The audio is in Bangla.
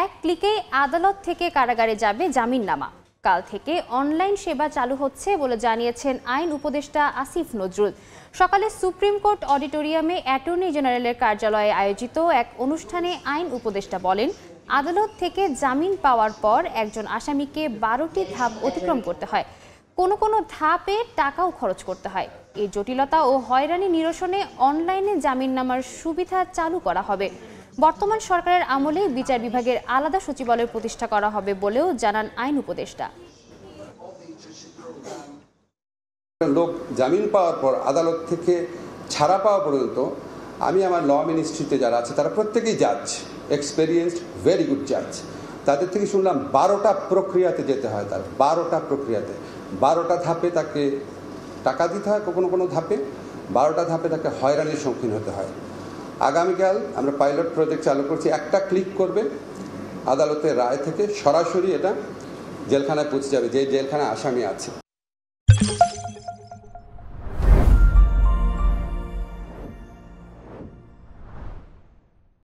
এক ক্লিকেই আদালত থেকে কারাগারে যাবে জামিননামা। কাল থেকে অনলাইন সেবা চালু হচ্ছে বলে জানিয়েছেন আইন উপদেষ্টা আসিফ নজরুল। সকালে সুপ্রিম কোর্ট অডিটোরিয়ামে অ্যাটর্নি জেনারেলের কার্যালয়ে আয়োজিত এক অনুষ্ঠানে আইন উপদেষ্টা বলেন, আদালত থেকে জামিন পাওয়ার পর একজন আসামিকে 12টি ধাপ অতিক্রম করতে হয়। কোনো ধাপে টাকাও খরচ করতে হয়। এই জটিলতা ও হয়রানি নিরসনে অনলাইনে জামিননামার সুবিধা চালু করা হবে। বর্তমান সরকারের আমলে বিচার বিভাগের আলাদা সচিবালয় প্রতিষ্ঠা করা হবে বলেও জানান আইন উপদেষ্টা। লোক জামিন পাওয়ার পর আদালত থেকে ছাড়া পাওয়া পর্যন্ত আমি আমার ল মিনিস্ট্রিতে যারা আছে তারা প্রত্যেকেই জাজ, এক্সপেরিয়েন্সড, ভেরি গুড জাজ। তাদের থেকে শুনলাম 12টা প্রক্রিয়াতে যেতে হয়। তার 12টা প্রক্রিয়াতে 12টা ধাপে তাকে টাকা দিতে হয়, কোনো ধাপে 12টা ধাপে তাকে হয়রানির সম্মুখীন হতে হয়। আগামীকাল আমরা পাইলট প্রজেক্ট চালু করছি। একটা ক্লিক করবে, আদালতের রায় থেকে সরাসরি এটা জেলখানায় পৌঁছে যাবে, যে জেলখানায় আসামি আছে।